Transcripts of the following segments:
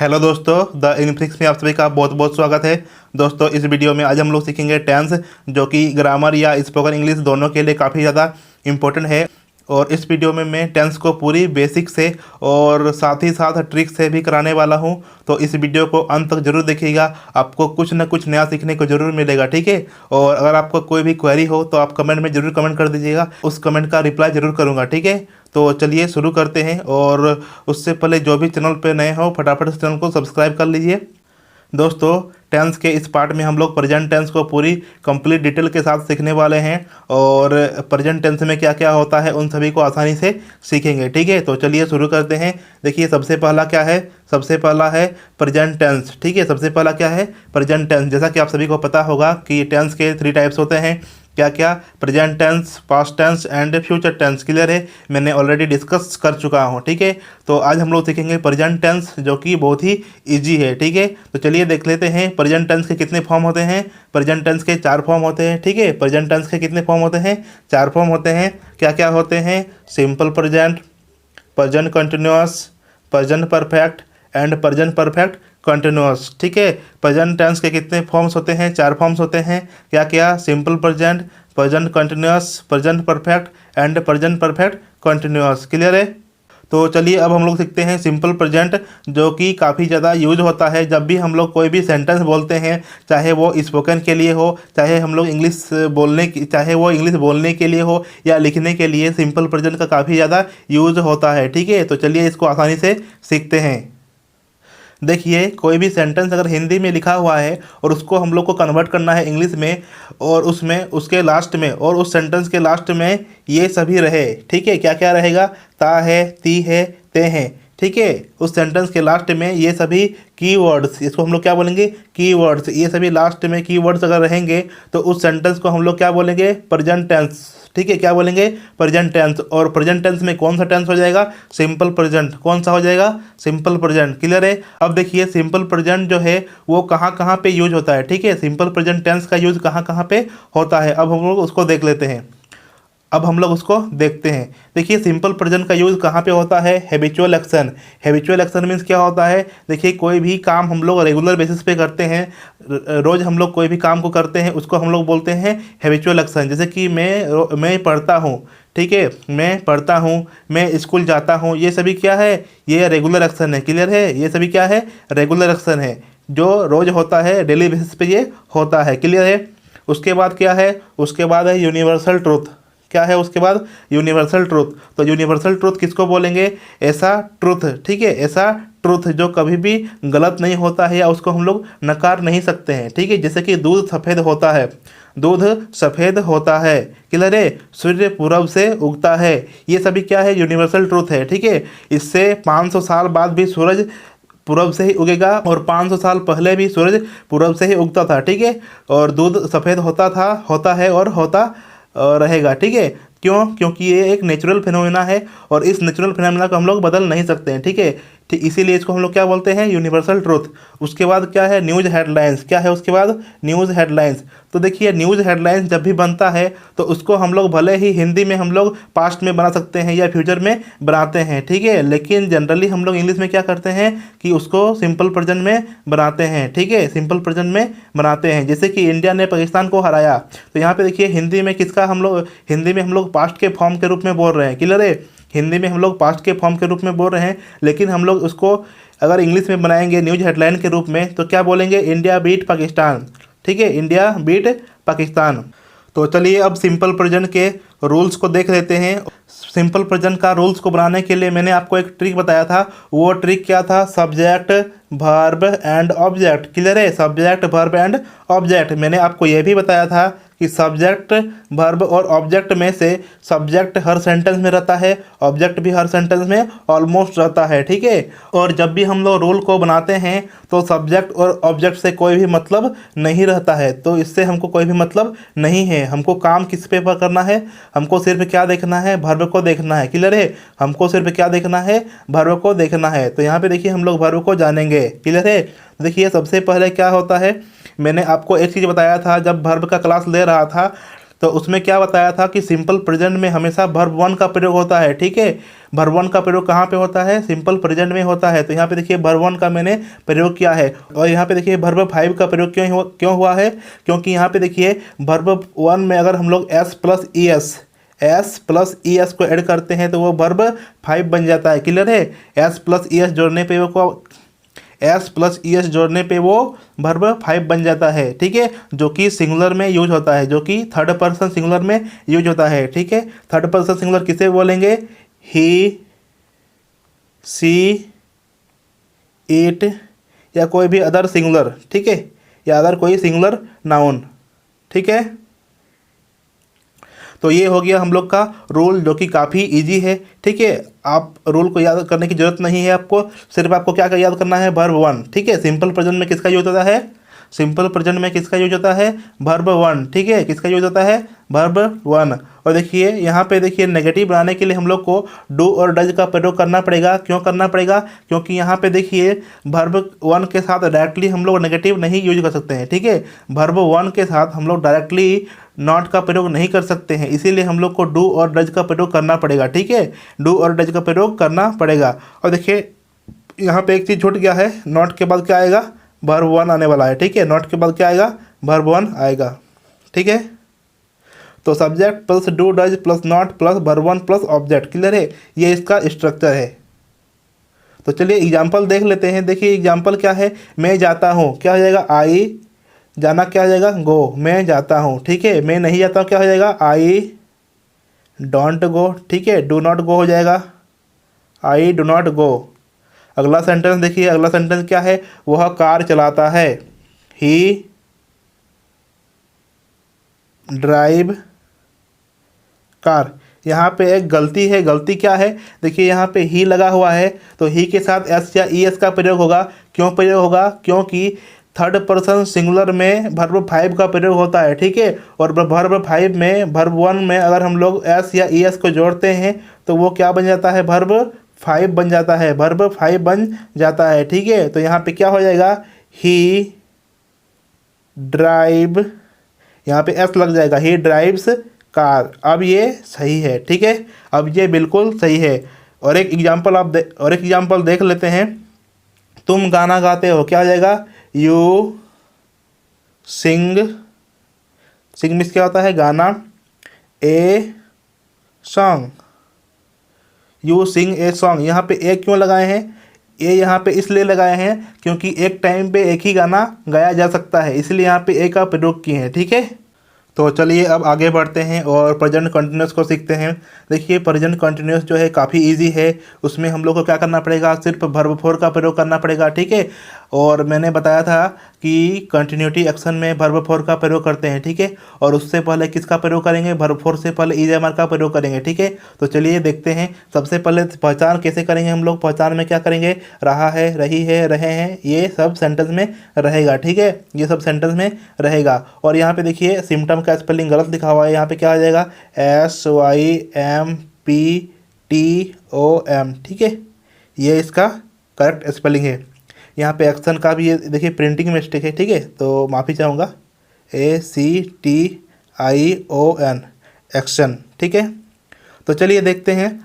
Hello दोस्तों, the इनफ्लिक्स में आप सभी का बहुत बहुत स्वागत है। दोस्तों, इस वीडियो में आज हम लोग सीखेंगे टेंस, जो कि ग्रामर या स्पोकन इंग्लिश दोनों के लिए काफ़ी ज़्यादा इम्पोर्टेंट है। और इस वीडियो में मैं टेंस को पूरी बेसिक से और साथ ही साथ ट्रिक से भी कराने वाला हूं। तो इस वीडियो को अंत तक जरूर देखिएगा, आपको कुछ ना कुछ नया सीखने को जरूर मिलेगा, ठीक है। और अगर आपको कोई भी क्वेरी हो तो आप कमेंट में जरूर कमेंट कर दीजिएगा, उस कमेंट का रिप्लाई जरूर करूँगा, ठीक है। तो चलिए शुरू करते हैं। और उससे पहले जो भी चैनल पे नए हो फटाफट इस चैनल को सब्सक्राइब कर लीजिए। दोस्तों, टेंस के इस पार्ट में हम लोग प्रेजेंट टेंस को पूरी कंप्लीट डिटेल के साथ सीखने वाले हैं। और प्रेजेंट टेंस में क्या क्या होता है उन सभी को आसानी से सीखेंगे, ठीक है। तो चलिए शुरू करते हैं। देखिए, सबसे पहला क्या है? सबसे पहला है प्रेजेंट टेंस, ठीक है। सबसे पहला क्या है? Present tense. जैसा कि आप सभी को पता होगा कि टेंस के 3 टाइप्स होते हैं। क्या क्या? Present tense, past tense and future tense. Clear है? मैंने ऑलरेडी डिस्कस कर चुका हूँ, ठीक है। तो आज हम लोग सीखेंगे प्रेजेंट टेंस, जो कि बहुत ही इजी है, ठीक है। तो चलिए देख लेते हैं प्रेजेंट टेंस के कितने फॉर्म होते हैं। प्रेजेंट टेंस के 4 फॉर्म होते हैं, ठीक है। प्रेजेंट टेंस के कितने फॉर्म होते हैं? 4 फॉर्म होते हैं। क्या क्या होते हैं? Simple present, present continuous, present perfect and present perfect continuous, ठीक है। प्रेजेंट टेंस के कितने फॉर्म्स होते हैं? 4 फॉर्म्स होते हैं। क्या क्या? Simple present, present continuous, present perfect and present perfect continuous. Clear है? तो चलिए अब हम लोग सीखते हैं सिंपल प्रेजेंट, जो कि काफ़ी ज़्यादा यूज होता है जब भी हम लोग कोई भी सेंटेंस बोलते हैं, चाहे वो स्पोकन के लिए हो, चाहे हम लोग इंग्लिश बोलने की, चाहे वो इंग्लिश बोलने के लिए हो या लिखने के लिए, सिंपल प्रेजेंट का काफ़ी ज़्यादा यूज होता है, ठीक है। तो चलिए इसको आसानी से सीखते हैं। देखिए, कोई भी सेंटेंस अगर हिंदी में लिखा हुआ है और उसको हम लोग को कन्वर्ट करना है इंग्लिश में, और उसमें उसके लास्ट में और उस सेंटेंस के लास्ट में ये सभी रहे, ठीक है। क्या क्या रहेगा? ता है, ती है, ते हैं, ठीक है। उस सेंटेंस के लास्ट में ये सभी कीवर्ड्स, इसको हम लोग क्या बोलेंगे? कीवर्ड्स। ये सभी लास्ट में कीवर्ड्स अगर रहेंगे तो उस सेंटेंस को हम लोग क्या बोलेंगे? प्रेजेंट टेंस, ठीक है। क्या बोलेंगे? Present tense. और प्रेजेंट टेंस में कौन सा टेंस हो जाएगा? Simple present. कौन सा हो जाएगा? Simple present. क्लियर है? अब देखिए, सिंपल प्रेजेंट जो है वो कहाँ कहाँ पे यूज होता है, ठीक है। सिंपल प्रेजेंट टेंस का यूज कहाँ कहाँ पे होता है, अब हम लोग उसको देख लेते हैं। अब हम लोग उसको देखते हैं। देखिए, सिंपल प्रेजेंट का यूज़ कहाँ पे होता है? Habitual action. Habitual action means क्या होता है? देखिए, कोई भी काम हम लोग रेगुलर बेसिस पे करते हैं, रोज़ हम लोग कोई भी काम को करते हैं, उसको हम लोग बोलते हैं हैबिचुअल एक्शन। जैसे कि मैं पढ़ता हूँ, ठीक है, मैं पढ़ता हूँ, मैं स्कूल जाता हूँ, ये सभी क्या है? ये रेगुलर एक्शन है। क्लियर है? ये सभी क्या है? रेगुलर एक्शन है, जो रोज़ होता है, डेली बेसिस पे ये होता है। क्लियर है? उसके बाद क्या है? उसके बाद है यूनिवर्सल ट्रूथ। क्या है उसके बाद? Universal truth. तो यूनिवर्सल ट्रूथ किसको बोलेंगे? ऐसा ट्रूथ, ठीक है, ऐसा ट्रूथ जो कभी भी गलत नहीं होता है या उसको हम लोग नकार नहीं सकते हैं, ठीक है। जैसे कि दूध सफ़ेद होता है, दूध सफ़ेद होता है। क्लियर है? सूर्य पूरब से उगता है, ये सभी क्या है? यूनिवर्सल ट्रूथ है, ठीक है। इससे 500 साल बाद भी सूरज पूरब से ही उगेगा और 500 साल पहले भी सूरज पूरब से ही उगता था, ठीक है। और दूध सफ़ेद होता था, होता है और होता रहेगा, ठीक है। क्यों? क्योंकि ये एक नेचुरल फिनोमेना है और इस नेचुरल फिनोमेना को हम लोग बदल नहीं सकते हैं, ठीक है। ठीक, इसीलिए इसको हम लोग क्या बोलते हैं? Universal truth. उसके बाद क्या है? News headlines. क्या है उसके बाद? News headlines. तो देखिए, न्यूज़ हेडलाइंस जब भी बनता है तो उसको हम लोग भले ही हिंदी में हम लोग पास्ट में बना सकते हैं या फ्यूचर में बनाते हैं, ठीक है। लेकिन जनरली हम लोग इंग्लिश में क्या करते हैं कि उसको सिंपल प्रेजेंट में बनाते हैं, ठीक है, सिंपल प्रेजेंट में बनाते हैं। जैसे कि इंडिया ने पाकिस्तान को हराया, तो यहाँ पे देखिए हिंदी में किसका हम लोग, हिंदी में हम लोग पास्ट के फॉर्म के रूप में बोल रहे हैं। क्लियर है? हिंदी में हम लोग पास्ट के फॉर्म के रूप में बोल रहे हैं, लेकिन हम लोग उसको अगर इंग्लिश में बनाएंगे न्यूज़ हेडलाइन के रूप में तो क्या बोलेंगे? इंडिया बीट पाकिस्तान, ठीक है, इंडिया बीट पाकिस्तान। तो चलिए अब सिंपल प्रेजेंट के रूल्स को देख लेते हैं। सिंपल प्रेजेंट का रूल्स को बनाने के लिए मैंने आपको एक ट्रिक बताया था। वो ट्रिक क्या था? Subject, verb and object. Clear है? Subject, verb and object. मैंने आपको यह भी बताया था कि सब्जेक्ट, वर्ब और ऑब्जेक्ट में से सब्जेक्ट हर सेंटेंस में रहता है, ऑब्जेक्ट भी हर सेंटेंस में ऑलमोस्ट रहता है, ठीक है। और जब भी हम लोग रूल को बनाते हैं तो सब्जेक्ट और ऑब्जेक्ट से कोई भी मतलब नहीं रहता है, तो इससे हमको कोई भी मतलब नहीं है। हमको काम किस पे करना है? हमको सिर्फ क्या देखना है? वर्ब को देखना है। क्लियर है? हमको सिर्फ क्या देखना है? वर्ब को देखना है। तो यहाँ पे देखिए हम लोग वर्ब को जानेंगे। क्लियर है? देखिए, सबसे पहले क्या होता है, मैंने आपको एक चीज़ बताया था जब वर्ब का क्लास ले रहा था तो उसमें क्या बताया था कि सिंपल प्रेजेंट में हमेशा वर्ब वन का प्रयोग होता है, ठीक है। वर्ब वन का प्रयोग कहाँ पे होता है? सिंपल प्रेजेंट में होता है। तो यहाँ पे देखिए वर्ब वन का मैंने प्रयोग किया है। और यहाँ पे देखिए वर्ब फाइव का प्रयोग क्यों हुआ है? क्योंकि यहाँ पे देखिए वर्ब वन में अगर हम लोग एस प्लस ई एस को ऐड करते हैं तो वो वर्ब फाइव बन जाता है। क्लियर है? एस प्लस ई एस जोड़ने पे वो एस प्लस ई एस जोड़ने पे वो वर्ब फाइव बन जाता है, ठीक है। जो कि सिंगुलर में यूज होता है, जो कि थर्ड पर्सन सिंगुलर में यूज होता है, ठीक है। थर्ड पर्सन सिंगुलर किसे बोलेंगे? ही, सी, इट या कोई भी अदर सिंगुलर, ठीक है, या अदर कोई सिंगुलर नाउन, ठीक है। तो ये हो गया हम लोग का रूल, जो कि काफ़ी इजी है, ठीक है। आप रूल को याद करने की जरूरत नहीं है आपको, सिर्फ आपको क्या याद करना है? वर्ब वन, ठीक है। सिंपल प्रेजेंट में किसका यूज होता है? सिंपल प्रेजेंट में किसका यूज होता है? वर्ब वन, ठीक है। किसका यूज होता है? Verb one. और देखिए यहाँ पे देखिए नेगेटिव बनाने के लिए हम लोग को डू और डज का प्रयोग करना पड़ेगा। क्यों करना पड़ेगा? क्योंकि यहाँ पे देखिए वर्ब वन के साथ डायरेक्टली हम लोग नेगेटिव नहीं यूज कर सकते हैं, ठीक है। वर्ब वन के साथ हम लोग डायरेक्टली नॉट का प्रयोग नहीं कर सकते हैं, इसीलिए हम लोग को डू और डज का प्रयोग करना पड़ेगा, ठीक है। डू और डज का प्रयोग करना पड़ेगा। और देखिए यहाँ पे एक चीज़ छूट गया है, नॉट के बाद क्या आएगा? वर्ब वन आने वाला है, ठीक है। नॉट के बाद क्या आएगा? वर्ब वन आएगा, ठीक है। तो subject plus do does plus not plus verb one plus object. Clear है? ये इसका स्ट्रक्चर है। तो चलिए एग्जाम्पल देख लेते हैं। देखिए एग्जाम्पल क्या है? मैं जाता हूँ, क्या हो जाएगा? आई, जाना क्या हो जाएगा? गो, मैं जाता हूँ, ठीक है। मैं नहीं जाता हूँ, क्या हो जाएगा? आई डोंट गो, ठीक है। डू नॉट गो हो जाएगा, आई डू नॉट गो। अगला सेंटेंस देखिए, अगला सेंटेंस क्या है? वह कार चलाता है, ही ड्राइव कार। यहाँ पे एक गलती है, गलती क्या है? देखिए यहाँ पे ही लगा हुआ है, तो ही के साथ एस या ई एस का प्रयोग होगा। क्यों प्रयोग होगा? क्योंकि थर्ड पर्सन सिंगुलर में वर्ब फाइव का प्रयोग होता है, ठीक है। और वर्ब फाइव में वर्ब वन में अगर हम लोग एस या ई एस को जोड़ते हैं तो वो क्या बन जाता है? वर्ब फाइव बन जाता है, वर्ब फाइव बन जाता है, ठीक है। तो यहाँ पे क्या हो जाएगा? ही ड्राइव, यहाँ पे एस लग जाएगा, ही ड्राइव्स कार। अब ये सही है, ठीक है। अब ये बिल्कुल सही है। और एक एग्जाम्पल देख लेते हैं। तुम गाना गाते हो, क्या हो जाएगा? यू सिंग, सिंग मीन्स क्या होता है? गाना। A song, you sing a song. यहाँ पे ए क्यों लगाए हैं? ए यहाँ पे इसलिए लगाए हैं क्योंकि एक टाइम पे एक ही गाना गाया जा सकता है, इसलिए यहाँ पे ए का प्रयोग किए हैं, ठीक है। तो चलिए अब आगे बढ़ते हैं और प्रेजेंट कंटिन्यूस को सीखते हैं। देखिए प्रेजेंट कंटिन्यूस जो है काफ़ी इजी है। उसमें हम लोग को क्या करना पड़ेगा? सिर्फ वर्ब फोर का प्रयोग करना पड़ेगा, ठीक है। और मैंने बताया था कि कंटिन्यूटी एक्शन में वर्ब फोर का प्रयोग करते हैं, ठीक है। और उससे पहले किसका प्रयोग करेंगे? वर्ब फोर से पहले इज एम आर का प्रयोग करेंगे, ठीक है। तो चलिए देखते हैं। सबसे पहले पहचान कैसे करेंगे हम लोग? पहचान में क्या करेंगे? रहा है, रही है, रहे हैं, ये सब सेंटेंस में रहेगा, ठीक है। ये सब सेंटेंस में रहेगा। और यहाँ पे देखिए सिम्टम का स्पेलिंग गलत लिखा हुआ है। यहाँ पे क्या आ जाएगा? SYMPTOM, ठीक है। ये इसका करेक्ट स्पेलिंग है। यहाँ पे एक्शन का भी ये देखिए प्रिंटिंग मिस्टेक है, ठीक है, तो माफ़ी चाहूँगा। ACTION, एक्शन, ठीक है। तो चलिए देखते हैं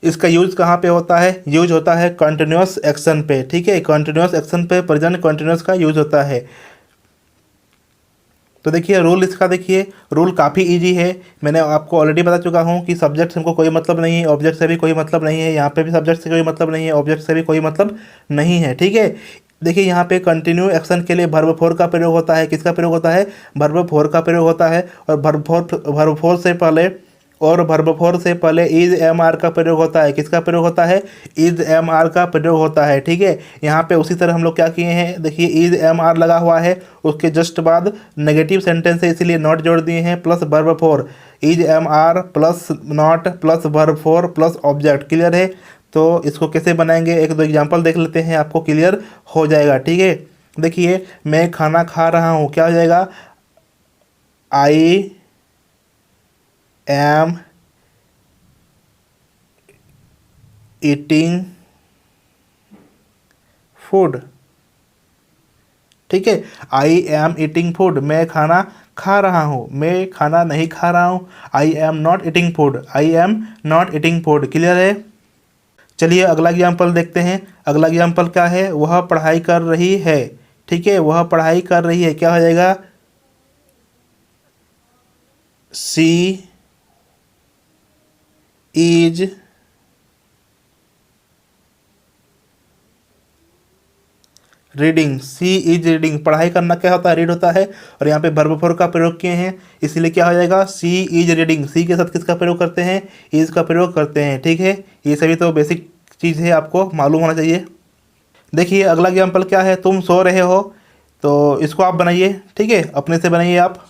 इसका यूज कहाँ पे होता है। यूज होता है कंटिन्यूस एक्शन पे, ठीक है। कंटिन्यूस एक्शन पे प्रेजेंट कंटिन्यूस का यूज होता है। तो देखिए रूल इसका, देखिए रूल काफ़ी इजी है। मैंने आपको ऑलरेडी बता चुका हूँ कि सब्जेक्ट से हमको कोई मतलब नहीं है, ऑब्जेक्ट से भी कोई मतलब नहीं है। यहाँ पे भी सब्जेक्ट से कोई मतलब नहीं है, ऑब्जेक्ट से भी कोई मतलब नहीं है, ठीक है। देखिए यहाँ पे कंटिन्यू एक्शन के लिए वर्ब फोर का प्रयोग होता है। किसका प्रयोग होता है? वर्ब फोर का प्रयोग होता है। और वर्ब फोर से पहले इज एम आर का प्रयोग होता है। किसका प्रयोग होता है? इज एम आर का प्रयोग होता है, ठीक है। यहाँ पे उसी तरह हम लोग क्या किए हैं? देखिए इज एम आर लगा हुआ है, उसके जस्ट बाद नेगेटिव सेंटेंस है इसीलिए नॉट जोड़ दिए हैं, plus verb four. Is am are plus not plus verb four plus object. Clear है? तो इसको कैसे बनाएंगे? एक दो एग्जाम्पल देख लेते हैं, आपको क्लियर हो जाएगा, ठीक है। देखिए मैं खाना खा रहा हूँ, क्या हो जाएगा? आई एम ईटिंग फूड, ठीक है। आई एम ईटिंग फूड, मैं खाना खा रहा हूँ, मैं खाना नहीं खा रहा हूँ। I am not eating food, I am not eating food. Clear है। चलिए अगला एग्जाम्पल देखते हैं। अगला एग्जाम्पल क्या है, वह पढ़ाई कर रही है। ठीक है, वह पढ़ाई कर रही है, क्या हो जाएगा, she is reading. She is reading, पढ़ाई करना क्या होता है, रीड होता है, और यहाँ पे वर्ब फोर का प्रयोग किए हैं, इसीलिए क्या हो जाएगा, सी इज रीडिंग। सी के साथ किसका प्रयोग करते हैं, इज का प्रयोग करते हैं। ठीक है, ये सभी तो बेसिक चीज़ है, आपको मालूम होना चाहिए। देखिए अगला एग्जाम्पल क्या है, तुम सो रहे हो, तो इसको आप बनाइए। ठीक है, अपने से बनाइए आप।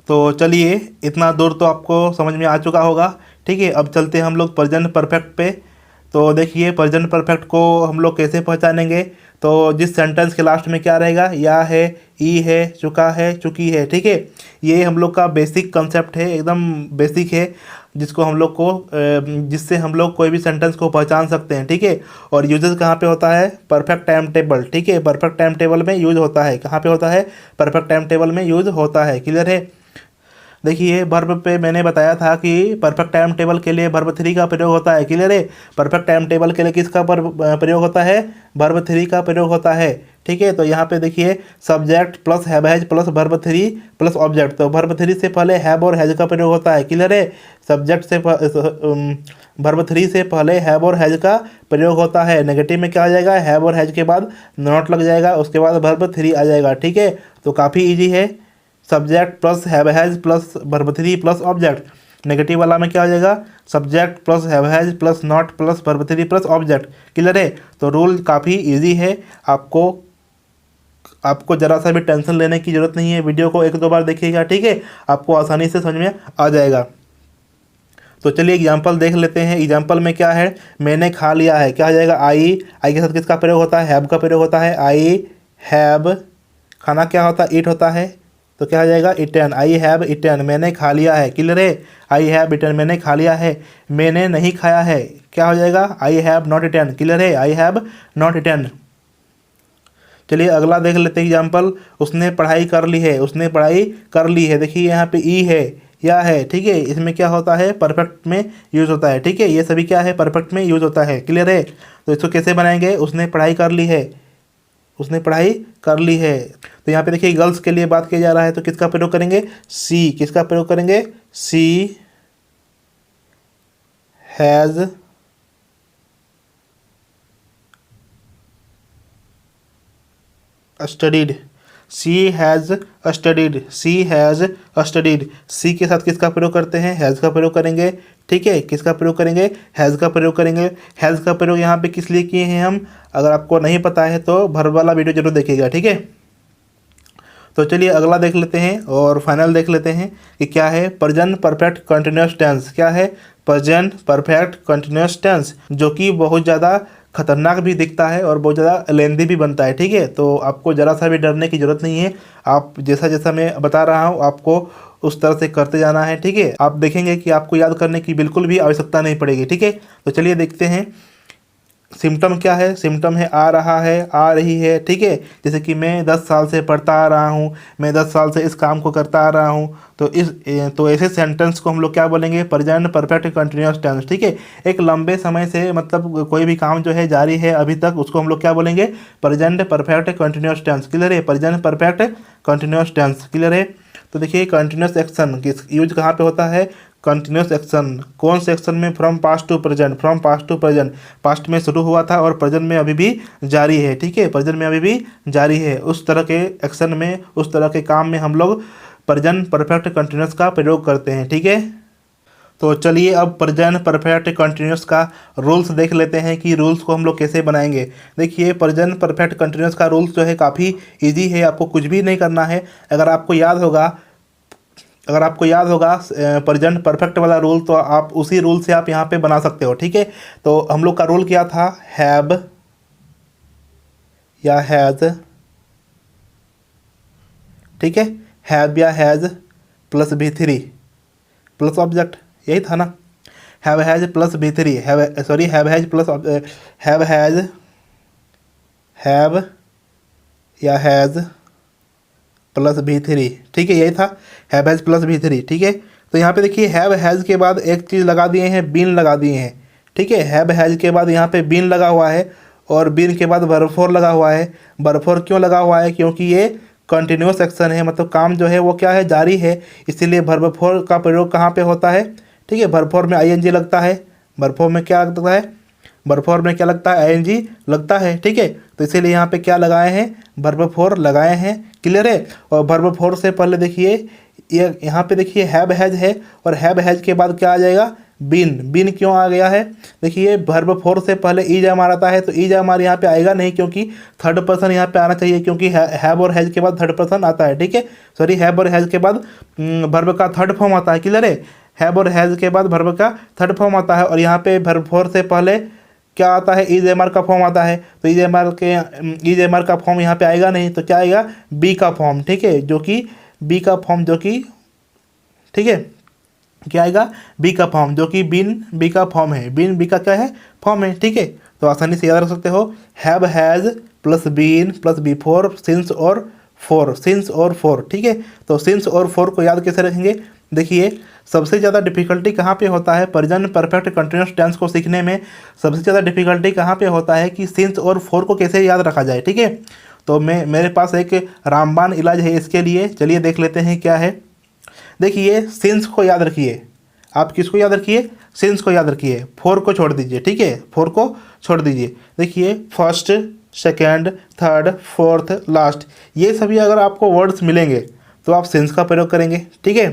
तो चलिए इतना दूर तो आपको समझ में आ चुका होगा। ठीक है, अब चलते हैं हम लोग प्रेजेंट परफेक्ट पे। तो देखिए प्रेजेंट परफेक्ट को हम लोग कैसे पहचानेंगे, तो जिस सेंटेंस के लास्ट में क्या रहेगा, या है, ई है, चुका है, चुकी है। ठीक है, ये हम लोग का बेसिक कंसेप्ट है, एकदम बेसिक है, जिसको हम लोग को जिससे हम लोग कोई भी सेंटेंस को पहचान सकते हैं। ठीक है, और यूजेस कहाँ पे होता है, परफेक्ट टाइम टेबल। ठीक है, परफेक्ट टाइम टेबल में यूज होता है, कहाँ पे होता है, परफेक्ट टाइम टेबल में यूज होता है। क्लियर है। देखिए वर्ब पे मैंने बताया था कि परफेक्ट टाइम टेबल के लिए वर्ब थ्री का प्रयोग होता है। क्लियर है, परफेक्ट टाइम टेबल के लिए किसका प्रयोग होता है, वर्ब थ्री का प्रयोग होता है। ठीक है, तो यहाँ पे देखिए subject plus have has plus verb three plus object, तो वर्ब थ्री से पहले हैव और हैज का प्रयोग होता है। क्लियर है, सब्जेक्ट से वर्ब थ्री से पहले हैव और हैज का प्रयोग होता है। नेगेटिव में क्या आ जाएगा, हैव और हैज के बाद नॉट लग जाएगा, उसके बाद वर्ब थ्री आ जाएगा। ठीक है, तो काफ़ी ईजी है, subject plus have has plus verb three plus object. Negative वाला में क्या हो जाएगा, subject plus have has plus not plus verb three plus object. Clear है, तो रूल काफ़ी इजी है, आपको ज़रा सा भी टेंशन लेने की ज़रूरत नहीं है। वीडियो को एक दो बार देखिएगा, ठीक है, आपको आसानी से समझ में आ जाएगा। तो चलिए एग्जाम्पल देख लेते हैं। एग्जाम्पल में क्या है, मैंने खा लिया है, क्या हो जाएगा, आई के साथ किसका प्रयोग होता है, हैव का प्रयोग होता है। आई हैव, खाना क्या होता है, ईट होता है, तो क्या हो जाएगा, इटन। आई हैव इटन, मैंने खा लिया है। क्लियर है, आई हैव इटन, मैंने खा लिया है। मैंने नहीं खाया है, क्या हो जाएगा, I have not eaten. Clear है, आई हैव नॉट इटन। चलिए अगला देख लेते हैं एग्जाम्पल, उसने पढ़ाई कर ली है, उसने पढ़ाई कर ली है। देखिए यहाँ पे ई है, या है। ठीक है, इसमें क्या होता है, परफेक्ट में यूज होता है। ठीक है, ये सभी क्या है, परफेक्ट में यूज होता है। क्लियर है, तो इसको कैसे बनाएंगे, उसने पढ़ाई कर ली है, उसने पढ़ाई कर ली है। तो यहाँ पे देखिए गर्ल्स के लिए बात किया जा रहा है, तो किसका प्रयोग करेंगे, सी। किसका प्रयोग करेंगे, she has studied. She has studied, she has studied. She के साथ किसका प्रयोग करते हैं, हैज़ का प्रयोग करेंगे। ठीक है, किसका प्रयोग करेंगे, हैज़ का प्रयोग करेंगे। हैज़ का प्रयोग यहाँ पे किस लिए किए हैं हम, अगर आपको नहीं पता है तो वर्ब वाला वीडियो जरूर देखिएगा। ठीक है, तो चलिए अगला देख लेते हैं और फाइनल देख लेते हैं कि क्या है, प्रेजेंट परफेक्ट कंटिन्यूअस टेंस। क्या है, प्रेजेंट परफेक्ट कंटिन्यूअस टेंस, जो कि बहुत ज़्यादा खतरनाक भी दिखता है और बहुत ज़्यादा लेंदी भी बनता है। ठीक है, तो आपको ज़रा सा भी डरने की ज़रूरत नहीं है, आप जैसा जैसा मैं बता रहा हूँ आपको उस तरह से करते जाना है। ठीक है, आप देखेंगे कि आपको याद करने की बिल्कुल भी आवश्यकता नहीं पड़ेगी। ठीक है, तो चलिए देखते हैं। सिम्टम क्या है, सिम्टम है आ रहा है, आ रही है। ठीक है, जैसे कि मैं 10 साल से पढ़ता आ रहा हूँ, मैं 10 साल से इस काम को करता आ रहा हूँ, तो ऐसे सेंटेंस को हम लोग क्या बोलेंगे, प्रेजेंट परफेक्ट कंटिन्यूअस टेंस। ठीक है, एक लंबे समय से मतलब कोई भी काम जो है जारी है अभी तक, उसको हम लोग क्या बोलेंगे, present perfect continuous tense. Clear है, present perfect continuous tense. Clear है, तो देखिए कंटिन्यूअस एक्शन किस यूज कहाँ पे होता है, कंटिन्यूस एक्शन कौन से एक्शन में, from past to present. From past to present, past में शुरू हुआ था और प्रेजेंट में अभी भी जारी है। ठीक है, प्रेजेंट में अभी भी जारी है, उस तरह के एक्शन में, उस तरह के काम में हम लोग प्रेजेंट परफेक्ट कंटिन्यूस का प्रयोग करते हैं। ठीक है, तो चलिए अब प्रेजेंट परफेक्ट कंटिन्यूस का रूल्स देख लेते हैं कि रूल्स को हम लोग कैसे बनाएंगे। देखिए प्रेजेंट परफेक्ट कंटिन्यूस का रूल्स जो है काफ़ी इजी है, आपको कुछ भी नहीं करना है। अगर आपको याद होगा प्रेजेंट परफेक्ट वाला रूल, तो आप उसी रूल से आप यहाँ पे बना सकते हो। ठीक है, तो हम लोग का रूल क्या था, हैव या हैज़। ठीक है, हैव या has plus V three plus object, यही था ना, have has plus V three, have has plus have has, have या हैज़ प्लस V3, ठीक है, यही था हैव हैज़ प्लस V3, ठीक है। तो यहाँ पे देखिए हैव हैज़ के बाद एक चीज़ लगा दिए हैं, बीन लगा दिए हैं, ठीक है। हैव हैज़ के बाद यहाँ पे बीन लगा हुआ है और बीन के बाद वर्ब फोर लगा हुआ है। वर्ब फोर क्यों लगा हुआ है? क्योंकि ये कंटिन्यूस एक्शन है, मतलब काम जो है वो क्या है, जारी है, इसीलिए वर्ब फोर का प्रयोग कहाँ पे होता है, ठीक है। वर्ब फोर में ING लगता है, वर्ब फोर में क्या लगता है, वर्ब फोर में क्या लगता है, ING लगता है, ठीक है। तो इसीलिए यहाँ पे क्या लगाए हैं, वर्ब फोर लगाए हैं, क्लियर है। और वर्ब फोर से पहले देखिए ये यहाँ पे देखिए हैव हैज है और हैव हैज के बाद क्या आ जाएगा, बीन। बीन क्यों आ गया है, देखिए वर्ब फोर से पहले ईज एम आता है, तो ईज एम यहाँ पे आएगा नहीं, क्योंकि थर्ड पर्सन यहाँ पे आना चाहिए, क्योंकि हैव और हैज के बाद थर्ड पर्सन आता है, ठीक है। सॉरी, हैव और हैज के बाद वर्ब का थर्ड फॉर्म आता है, क्लियर है। हैव और हैज के बाद वर्ब का थर्ड फॉर्म आता है और यहाँ पे वर्ब फोर से पहले क्या आता है, ईज एम का फॉर्म आता है। तो ईज एम का फॉर्म यहाँ पे आएगा नहीं, तो क्या आएगा, बी का फॉर्म, ठीक है, जो कि बी का फॉर्म, जो कि ठीक है, क्या आएगा, बी का फॉर्म, जो कि बीन बी का फॉर्म है, बीन बी का क्या है, फॉर्म है, ठीक है। तो आसानी से याद रख सकते हो, have has plus been plus V four, since और फोर, सिंस और फोर, ठीक है। तो सिंस और फोर को याद कैसे रखेंगे, देखिए सबसे ज़्यादा डिफिकल्टी कहाँ पे होता है, प्रेजेंट परफेक्ट कंटिन्यूअस टेंस को सीखने में सबसे ज़्यादा डिफिकल्टी कहाँ पे होता है कि सिंस और फोर को कैसे याद रखा जाए, ठीक है। तो मेरे पास एक रामबाण इलाज है इसके लिए, चलिए देख लेते हैं क्या है। देखिए सिंस को याद रखिए, आप किसको याद रखिए, सिंस को याद रखिए, फोर को छोड़ दीजिए, ठीक है, फोर को छोड़ दीजिए। देखिए first, second, third, fourth, last, ये सभी अगर आपको वर्ड्स मिलेंगे तो आप सिंस का प्रयोग करेंगे, ठीक है।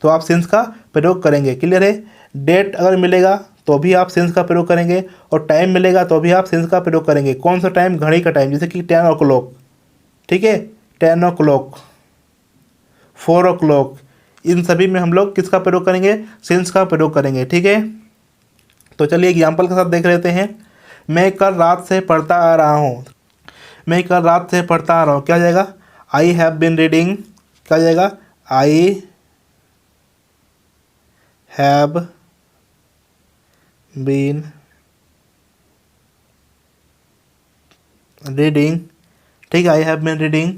तो आप सिंस का प्रयोग करेंगे, क्लियर है। डेट अगर मिलेगा तो भी आप सिंस का प्रयोग करेंगे और टाइम मिलेगा तो भी आप सिंस का प्रयोग करेंगे। कौन सा टाइम, घड़ी का टाइम, जैसे कि 10 o'clock, ठीक है, 10 o'clock, 4 o'clock, इन सभी में हम लोग किसका प्रयोग करेंगे, सिंस का प्रयोग करेंगे, ठीक है। तो चलिए एग्जाम्पल के साथ देख लेते हैं। मैं कल रात से पढ़ता आ रहा हूँ, मैं कल रात से पढ़ता आ रहा हूँ, क्या हो जाएगा, आई हैव बिन रीडिंग, क्या हो जाएगा, आई हैव बीन रीडिंग, ठीक है, I have been reading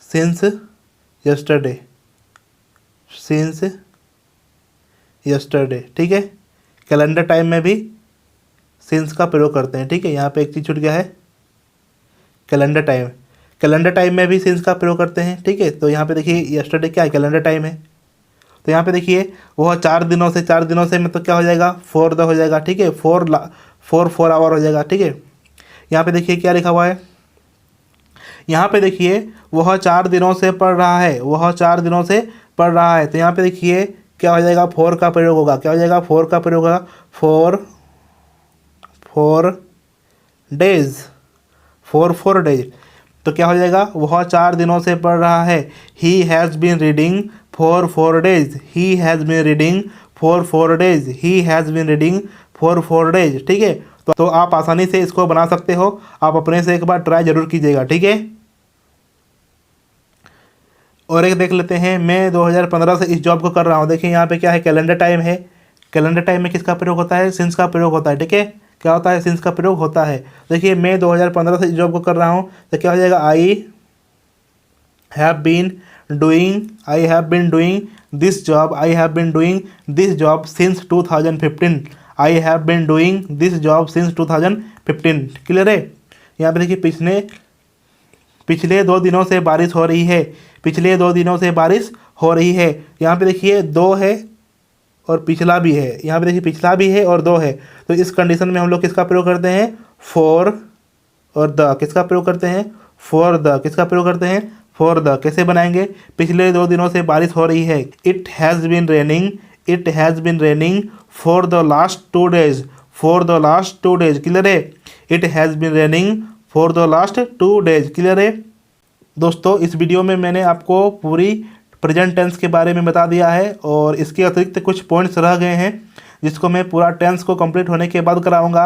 since yesterday, since yesterday, ठीक है। कैलेंडर टाइम में भी सिंस का प्रयोग करते हैं, ठीक है। यहाँ पे एक चीज़ छूट गया है, कैलेंडर टाइम, कैलेंडर टाइम में भी सिंस का प्रयोग करते हैं, ठीक है। तो यहाँ पे देखिए यस्टरडे क्या है, कैलेंडर टाइम है। तो यहाँ पे देखिए वह 4 दिनों से मतलब क्या हो जाएगा, 4 द हो जाएगा, ठीक है, 4 आवर हो जाएगा, ठीक है। यहाँ पे देखिए क्या लिखा हुआ है, यहाँ पे देखिए वह 4 दिनों से पढ़ रहा है, वह 4 दिनों से पढ़ रहा है। तो यहाँ पे देखिए क्या हो जाएगा, 4 का प्रयोग होगा, क्या हो जाएगा, 4 का प्रयोग होगा, 4 डेज, 4 डेज। तो क्या हो जाएगा, वह 4 दिनों से पढ़ रहा है, he has been reading for 4 days, he has been reading for 4 days, he has been reading for 4 days, ठीक है। तो आप आसानी से इसको बना सकते हो, आप अपने से एक बार ट्राई जरूर कीजिएगा, ठीक है। और एक देख लेते हैं, मैं 2015 से इस जॉब को कर रहा हूँ। देखिए यहाँ पे क्या है, कैलेंडर टाइम है, कैलेंडर टाइम में किसका प्रयोग होता है, सिंस का प्रयोग होता है, ठीक है। क्या होता है, सिंस का प्रयोग होता है। देखिए मैं 2015 से इस जॉब को कर रहा हूँ, तो क्या हो जाएगा, I have been doing this job, I have been doing this job since 2015, I have been doing this job since 2015, clear है। यहाँ पे देखिए पिछले 2 दिनों से बारिश हो रही है, पिछले 2 दिनों से बारिश हो रही है। यहाँ पे देखिए 2 है और पिछला भी है, यहाँ पे देखिए पिछला भी है और 2 है। तो इस कंडीशन में हम लोग किसका प्रयोग करते हैं, फॉर और द, किसका प्रयोग करते हैं, फॉर द, किसका प्रयोग करते हैं, फॉर द। कैसे बनाएंगे, पिछले 2 दिनों से बारिश हो रही है, it has been raining for the last 2 days, for the last 2 days, clear है। It has been raining for the last 2 days, clear है। दोस्तों इस वीडियो में मैंने आपको पूरी प्रेजेंट टेंस के बारे में बता दिया है और इसके अतिरिक्त कुछ पॉइंट्स रह गए हैं जिसको मैं पूरा टेंस को कंप्लीट होने के बाद कराऊंगा।